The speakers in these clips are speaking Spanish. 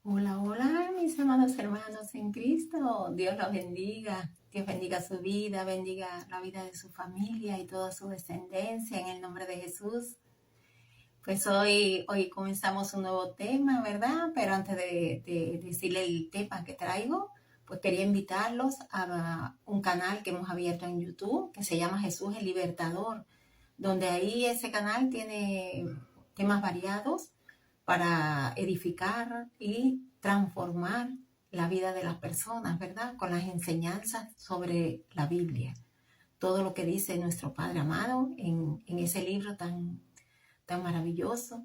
Hola, hola, mis amados hermanos en Cristo. Dios los bendiga. Dios bendiga su vida, bendiga la vida de su familia y toda su descendencia en el nombre de Jesús. Pues hoy comenzamos un nuevo tema, ¿verdad? Pero antes de decirle el tema que traigo, pues quería invitarlos a un canal que hemos abierto en YouTube que se llama Jesús el Libertador, donde ahí ese canal tiene temas variados para edificar y transformar la vida de las personas, ¿verdad? Con las enseñanzas sobre la Biblia. Todo lo que dice nuestro Padre amado en ese libro tan maravilloso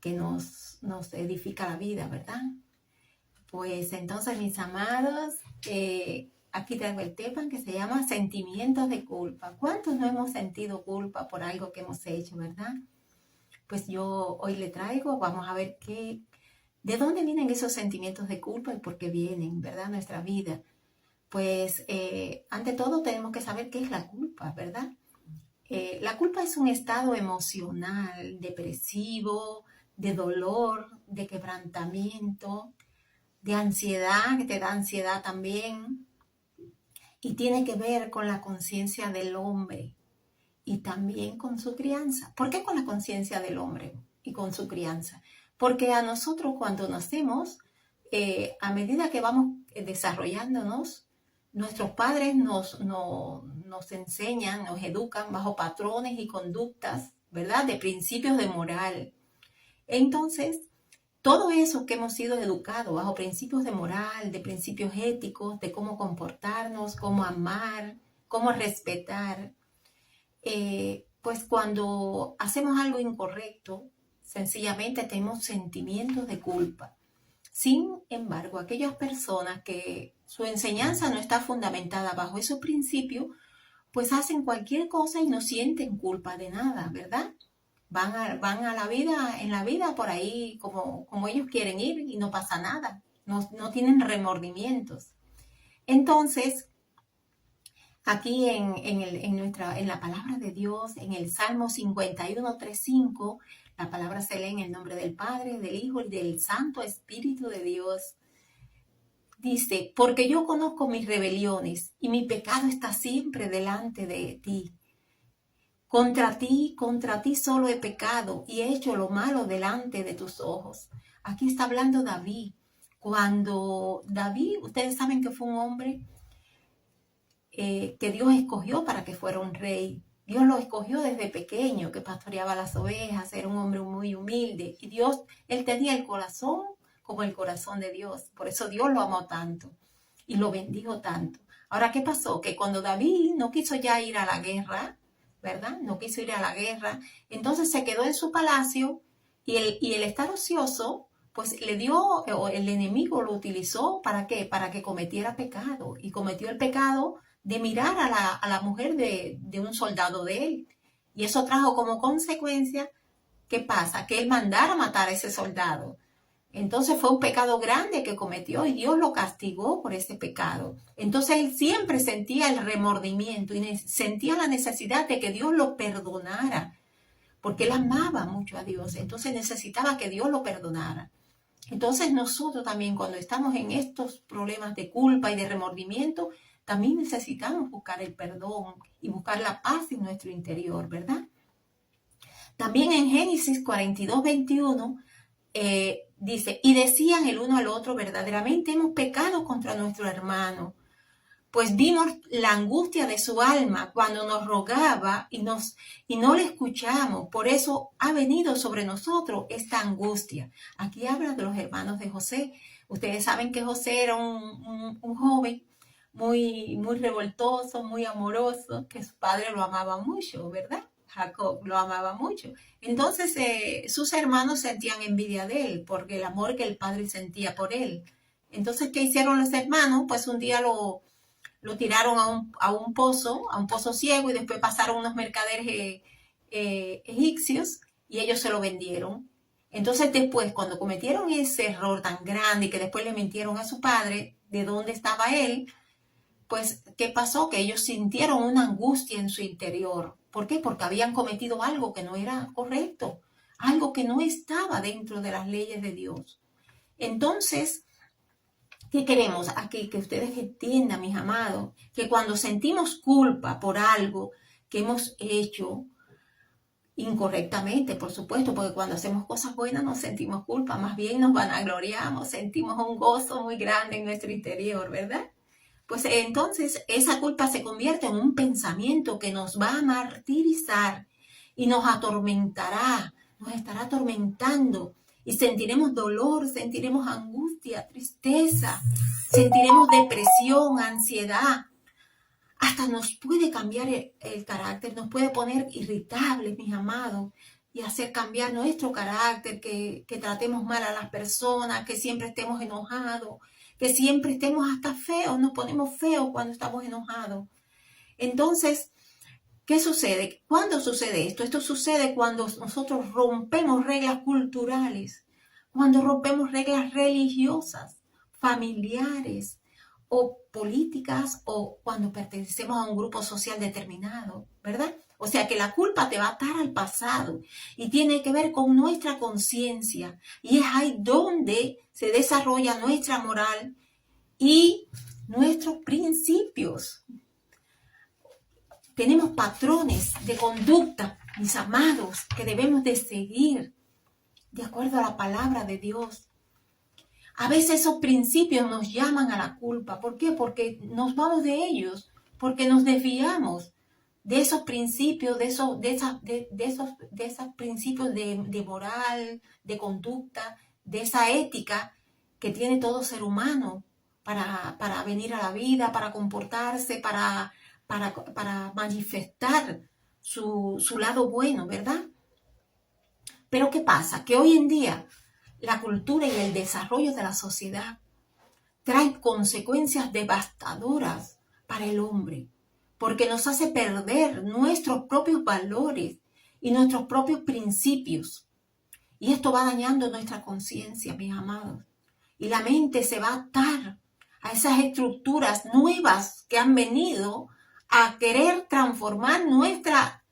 que nos edifica la vida, ¿verdad? Pues entonces, mis amados, aquí traigo el tema que se llama sentimientos de culpa. ¿Cuántos no hemos sentido culpa por algo que hemos hecho, verdad? Pues yo hoy le traigo, vamos a ver de dónde vienen esos sentimientos de culpa y por qué vienen, ¿verdad? Nuestra vida. Pues ante todo tenemos que saber qué es la culpa, ¿verdad? La culpa es un estado emocional, depresivo, de dolor, de quebrantamiento, de ansiedad, que te da ansiedad también, y tiene que ver con la conciencia del hombre y también con su crianza. ¿Por qué con la conciencia del hombre y con su crianza? Porque a nosotros cuando nacemos, a medida que vamos desarrollándonos, nuestros padres nos enseñan, nos educan bajo patrones y conductas, ¿verdad? De principios de moral. Entonces, todo eso que hemos sido educados bajo principios de moral, de principios éticos, de cómo comportarnos, cómo amar, cómo respetar, pues cuando hacemos algo incorrecto, sencillamente tenemos sentimientos de culpa. Sin embargo, aquellas personas que su enseñanza no está fundamentada bajo esos principios, pues hacen cualquier cosa y no sienten culpa de nada, ¿verdad? Van a la vida, en la vida por ahí como ellos quieren ir y no pasa nada, no tienen remordimientos. Entonces, aquí en la palabra de Dios, en el Salmo 51:3-5, la palabra se lee en el nombre del Padre, del Hijo y del Santo Espíritu de Dios. Dice, porque yo conozco mis rebeliones y mi pecado está siempre delante de ti. Contra ti solo he pecado y he hecho lo malo delante de tus ojos. Aquí está hablando David. Cuando David, ustedes saben que fue un hombre que Dios escogió para que fuera un rey. Dios lo escogió desde pequeño, que pastoreaba las ovejas, era un hombre muy humilde. Y él tenía el corazón como el corazón de Dios. Por eso Dios lo amó tanto y lo bendijo tanto. Ahora, ¿qué pasó? Que cuando David no quiso ya ir a la guerra, ¿verdad? No quiso ir a la guerra, entonces se quedó en su palacio y el estar ocioso, pues el enemigo lo utilizó, ¿para qué? Para que cometiera pecado. Y cometió el pecado de mirar a la mujer de un soldado de él. Y eso trajo como consecuencia, ¿qué pasa? Que él mandara matar a ese soldado. Entonces fue un pecado grande que cometió y Dios lo castigó por ese pecado. Entonces él siempre sentía el remordimiento y sentía la necesidad de que Dios lo perdonara, porque él amaba mucho a Dios. Entonces necesitaba que Dios lo perdonara. Entonces nosotros también cuando estamos en estos problemas de culpa y de remordimiento, también necesitamos buscar el perdón y buscar la paz en nuestro interior, ¿verdad? También en Génesis 42:21 dice, y decían el uno al otro, verdaderamente hemos pecado contra nuestro hermano, pues vimos la angustia de su alma cuando nos rogaba y no le escuchamos, por eso ha venido sobre nosotros esta angustia. Aquí habla de los hermanos de José. Ustedes saben que José era un joven muy revoltoso, muy amoroso, que su padre lo amaba mucho, ¿verdad? Jacob lo amaba mucho. Entonces sus hermanos sentían envidia de él porque el amor que el padre sentía por él. Entonces, ¿qué hicieron los hermanos? Pues un día lo tiraron a un pozo ciego y después pasaron unos mercaderes egipcios y ellos se lo vendieron. Entonces después, cuando cometieron ese error tan grande y que después le mintieron a su padre de dónde estaba él, pues, ¿qué pasó? Que ellos sintieron una angustia en su interior. ¿Por qué? Porque habían cometido algo que no era correcto, algo que no estaba dentro de las leyes de Dios. Entonces, ¿qué queremos aquí? Que ustedes entiendan, mis amados, que cuando sentimos culpa por algo que hemos hecho incorrectamente, por supuesto, porque cuando hacemos cosas buenas no sentimos culpa, más bien nos vanagloriamos, sentimos un gozo muy grande en nuestro interior, ¿verdad? Pues entonces esa culpa se convierte en un pensamiento que nos va a martirizar y nos atormentará, nos estará atormentando y sentiremos dolor, sentiremos angustia, tristeza, sentiremos depresión, ansiedad. Hasta nos puede cambiar el carácter, nos puede poner irritables, mis amados, y hacer cambiar nuestro carácter, que tratemos mal a las personas, que siempre estemos enojados, que siempre estemos hasta feos, nos ponemos feos cuando estamos enojados. Entonces, ¿qué sucede? ¿Cuándo sucede esto? Esto sucede cuando nosotros rompemos reglas culturales, cuando rompemos reglas religiosas, familiares o políticas, o cuando pertenecemos a un grupo social determinado, ¿verdad? O sea que la culpa te va a atar al pasado y tiene que ver con nuestra conciencia, y es ahí donde se desarrolla nuestra moral y nuestros principios. Tenemos patrones de conducta, mis amados, que debemos de seguir de acuerdo a la palabra de Dios. A veces esos principios nos llaman a la culpa. ¿Por qué? Porque nos vamos de ellos, porque nos desviamos de esos principios, de esos principios de moral, de conducta, de esa ética que tiene todo ser humano para venir a la vida, para comportarse, para manifestar su lado bueno, ¿verdad? Pero ¿qué pasa? Que hoy en día la cultura y el desarrollo de la sociedad trae consecuencias devastadoras para el hombre, porque nos hace perder nuestros propios valores y nuestros propios principios. Y esto va dañando nuestra conciencia, mis amados. Y la mente se va a atar a esas estructuras nuevas que han venido a querer transformar nuestra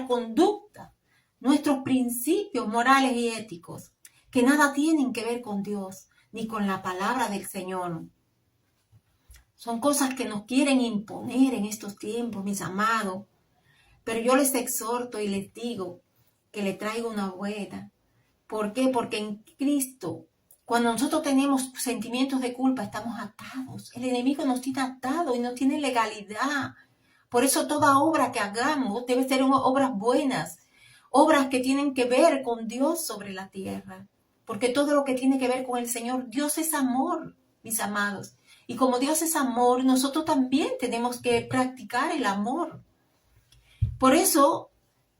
conducta, nuestros principios morales y éticos, que nada tienen que ver con Dios ni con la palabra del Señor. Son cosas que nos quieren imponer en estos tiempos, mis amados. Pero yo les exhorto y les digo que le traigo una buena. ¿Por qué? Porque en Cristo, cuando nosotros tenemos sentimientos de culpa, estamos atados. El enemigo nos tiene atados y no tiene legalidad. Por eso toda obra que hagamos debe ser obras buenas, obras que tienen que ver con Dios sobre la tierra. Porque todo lo que tiene que ver con el Señor, Dios es amor, mis amados. Y como Dios es amor, nosotros también tenemos que practicar el amor. Por eso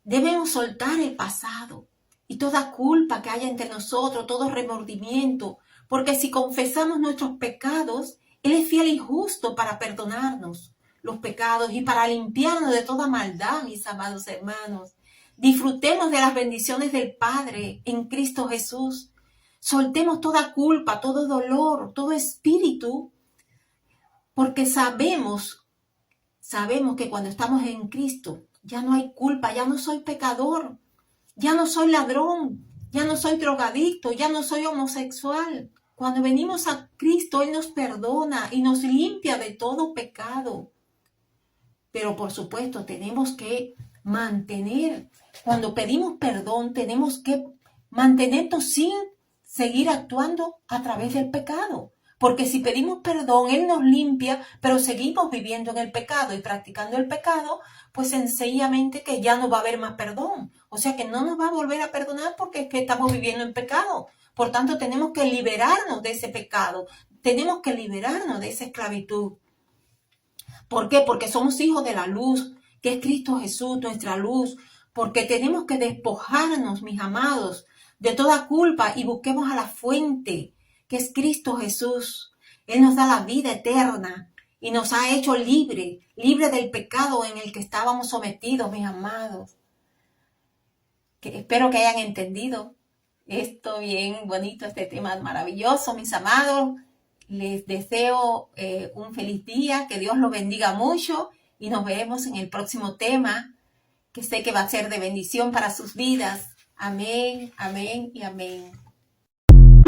debemos soltar el pasado y toda culpa que haya entre nosotros, todo remordimiento, porque si confesamos nuestros pecados, Él es fiel y justo para perdonarnos los pecados y para limpiarnos de toda maldad, mis amados hermanos. Disfrutemos de las bendiciones del Padre en Cristo Jesús. Soltemos toda culpa, todo dolor, todo espíritu, porque sabemos que cuando estamos en Cristo ya no hay culpa, ya no soy pecador, ya no soy ladrón, ya no soy drogadicto, ya no soy homosexual. Cuando venimos a Cristo, Él nos perdona y nos limpia de todo pecado. Pero por supuesto tenemos que mantener, cuando pedimos perdón, tenemos que mantenernos sin seguir actuando a través del pecado. Porque si pedimos perdón, Él nos limpia, pero seguimos viviendo en el pecado y practicando el pecado, pues sencillamente que ya no va a haber más perdón. O sea que no nos va a volver a perdonar porque es que estamos viviendo en pecado. Por tanto, tenemos que liberarnos de ese pecado. Tenemos que liberarnos de esa esclavitud. ¿Por qué? Porque somos hijos de la luz, que es Cristo Jesús, nuestra luz. Porque tenemos que despojarnos, mis amados, de toda culpa y busquemos a la fuente, que es Cristo Jesús. Él nos da la vida eterna y nos ha hecho libre del pecado en el que estábamos sometidos, mis amados. Espero que hayan entendido esto bien bonito, este tema maravilloso, mis amados. Les deseo un feliz día, que Dios los bendiga mucho y nos vemos en el próximo tema, que sé que va a ser de bendición para sus vidas. Amén, amén y amén.